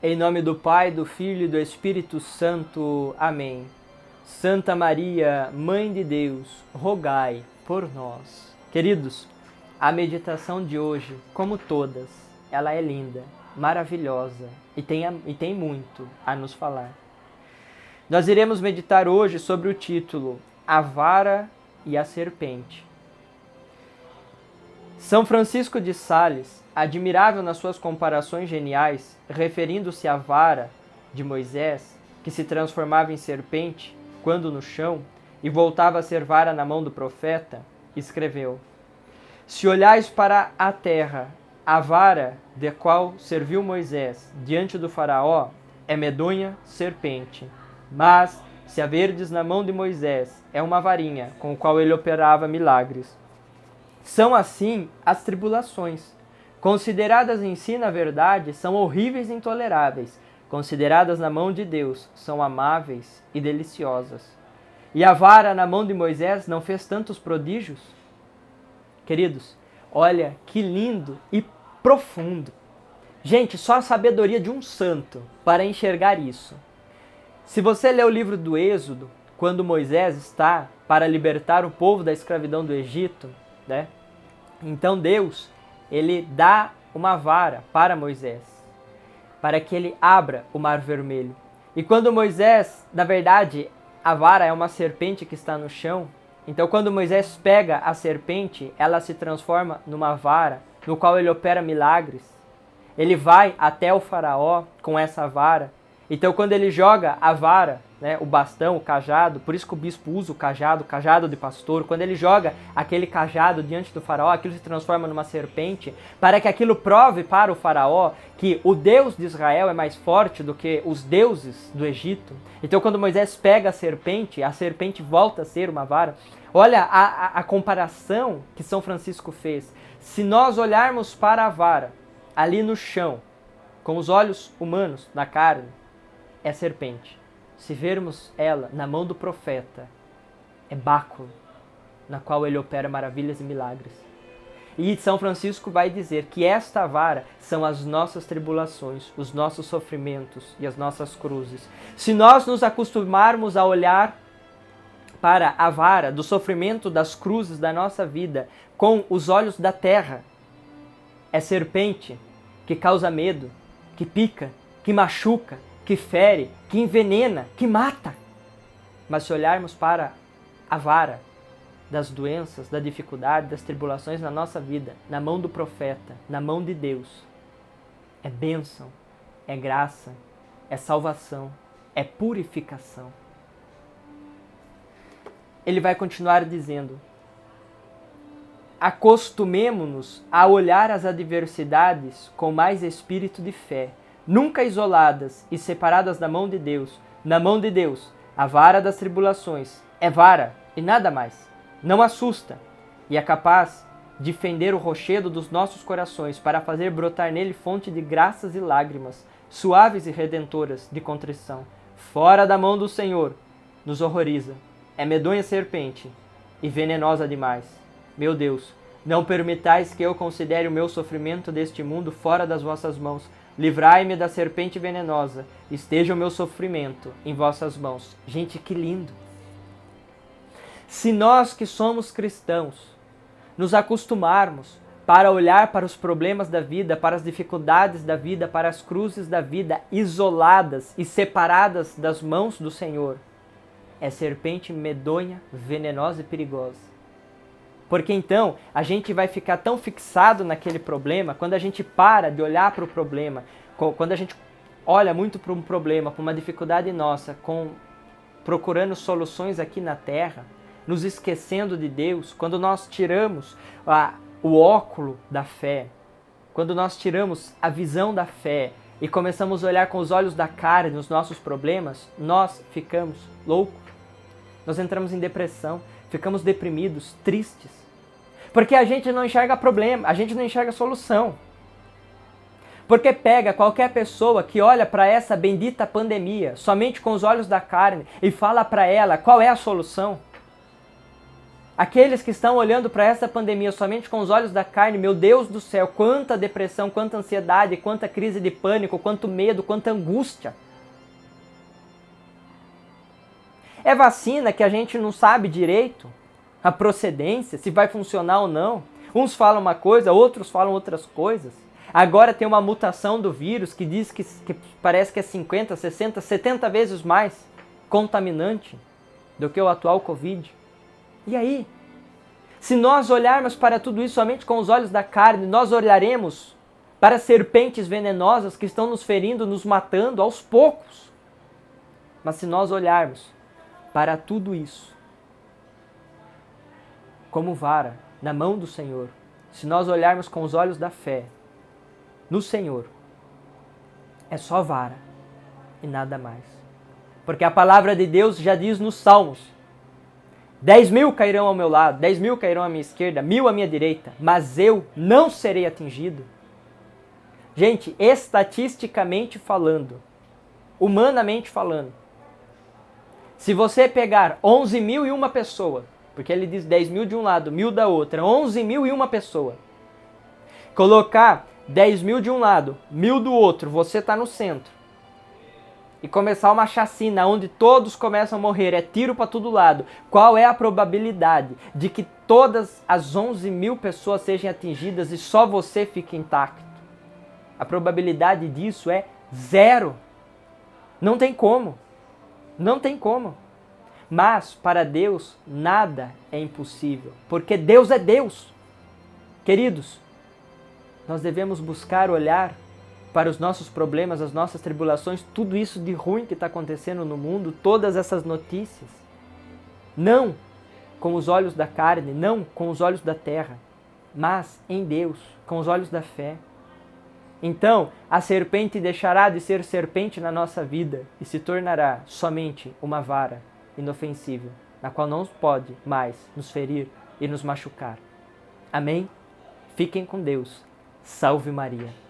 Em nome do Pai, do Filho e do Espírito Santo. Amém. Santa Maria, Mãe de Deus, rogai por nós. Queridos, a meditação de hoje, como todas, ela é linda, maravilhosa e tem muito a nos falar. Nós iremos meditar hoje sobre o título A Vara e a Serpente. São Francisco de Sales, admirável nas suas comparações geniais, referindo-se à vara de Moisés, que se transformava em serpente quando no chão e voltava a ser vara na mão do profeta, escreveu: Se olhais para a terra, a vara de qual serviu Moisés diante do faraó é medonha serpente, mas se a verdes na mão de Moisés é uma varinha com a qual ele operava milagres. São assim as tribulações. Consideradas em si, na verdade, são horríveis e intoleráveis. Consideradas na mão de Deus, são amáveis e deliciosas. E a vara na mão de Moisés não fez tantos prodígios? Queridos, olha que lindo e profundo. Gente, só a sabedoria de um santo para enxergar isso. Se você ler o livro do Êxodo, quando Moisés está para libertar o povo da escravidão do Egito, né? Então Deus, ele dá uma vara para Moisés, para que ele abra o Mar Vermelho. E quando Moisés, na verdade, a vara é uma serpente que está no chão, então quando Moisés pega a serpente, ela se transforma numa vara, no qual ele opera milagres. Ele vai até o faraó com essa vara. Então quando ele joga a vara, né, o bastão, o cajado, por isso que o bispo usa o cajado de pastor, quando ele joga aquele cajado diante do faraó, aquilo se transforma numa serpente, para que aquilo prove para o faraó que o Deus de Israel é mais forte do que os deuses do Egito. Então quando Moisés pega a serpente volta a ser uma vara. Olha a comparação que São Francisco fez. Se nós olharmos para a vara, ali no chão, com os olhos humanos, na carne, é serpente. Se vermos ela na mão do profeta, é báculo, na qual ele opera maravilhas e milagres. E São Francisco vai dizer que esta vara são as nossas tribulações, os nossos sofrimentos e as nossas cruzes. Se nós nos acostumarmos a olhar para a vara do sofrimento, das cruzes da nossa vida com os olhos da terra, é serpente que causa medo, que pica, que machuca, que fere, que envenena, que mata. Mas se olharmos para a vara das doenças, da dificuldade, das tribulações na nossa vida, na mão do profeta, na mão de Deus, é bênção, é graça, é salvação, é purificação. Ele vai continuar dizendo: acostumemo-nos a olhar as adversidades com mais espírito de fé, nunca isoladas e separadas da mão de Deus. Na mão de Deus, a vara das tribulações é vara e nada mais. Não assusta e é capaz de fender o rochedo dos nossos corações para fazer brotar nele fonte de graças e lágrimas, suaves e redentoras de contrição. Fora da mão do Senhor, nos horroriza. É medonha serpente e venenosa demais. Meu Deus, não permitais que eu considere o meu sofrimento deste mundo fora das vossas mãos. Livrai-me da serpente venenosa, esteja o meu sofrimento em vossas mãos. Gente, que lindo! Se nós que somos cristãos nos acostumarmos para olhar para os problemas da vida, para as dificuldades da vida, para as cruzes da vida, isoladas e separadas das mãos do Senhor, é serpente medonha, venenosa e perigosa. Porque então a gente vai ficar tão fixado naquele problema, quando a gente para de olhar para o problema, quando a gente olha muito para um problema, para uma dificuldade nossa, procurando soluções aqui na terra, nos esquecendo de Deus, quando nós tiramos o óculo da fé, quando nós tiramos a visão da fé e começamos a olhar com os olhos da carne nos nossos problemas, nós ficamos loucos, nós entramos em depressão, ficamos deprimidos, tristes, porque a gente não enxerga problema, a gente não enxerga solução. Porque pega qualquer pessoa que olha para essa bendita pandemia somente com os olhos da carne e fala para ela qual é a solução. Aqueles que estão olhando para essa pandemia somente com os olhos da carne, meu Deus do céu, quanta depressão, quanta ansiedade, quanta crise de pânico, quanto medo, quanta angústia. É vacina que a gente não sabe direito a procedência, se vai funcionar ou não. Uns falam uma coisa, outros falam outras coisas. Agora tem uma mutação do vírus que diz que parece que é 50, 60, 70 vezes mais contaminante do que o atual Covid. E aí? Se nós olharmos para tudo isso somente com os olhos da carne, nós olharemos para serpentes venenosas que estão nos ferindo, nos matando aos poucos. Mas se nós olharmos para tudo isso como vara na mão do Senhor, se nós olharmos com os olhos da fé no Senhor, é só vara e nada mais. Porque a palavra de Deus já diz nos Salmos: 10.000 cairão ao meu lado, 10.000 cairão à minha esquerda, 1.000 à minha direita, mas eu não serei atingido. Gente, estatisticamente falando, humanamente falando, se você pegar 11.001 pessoa, porque ele diz 10.000 de um lado, 1.000 da outra, 11.001 pessoa, colocar 10.000 de um lado, 1.000 do outro, você está no centro, e começar uma chacina onde todos começam a morrer, é tiro para todo lado, qual é a probabilidade de que todas as 11.000 pessoas sejam atingidas e só você fique intacto? A probabilidade disso é 0. Não tem como. Não tem como. Mas para Deus nada é impossível, porque Deus é Deus. Queridos, nós devemos buscar olhar para os nossos problemas, as nossas tribulações, tudo isso de ruim que está acontecendo no mundo, todas essas notícias, não com os olhos da carne, não com os olhos da terra, mas em Deus, com os olhos da fé. Então, a serpente deixará de ser serpente na nossa vida e se tornará somente uma vara inofensível, na qual não pode mais nos ferir e nos machucar. Amém? Fiquem com Deus. Salve Maria.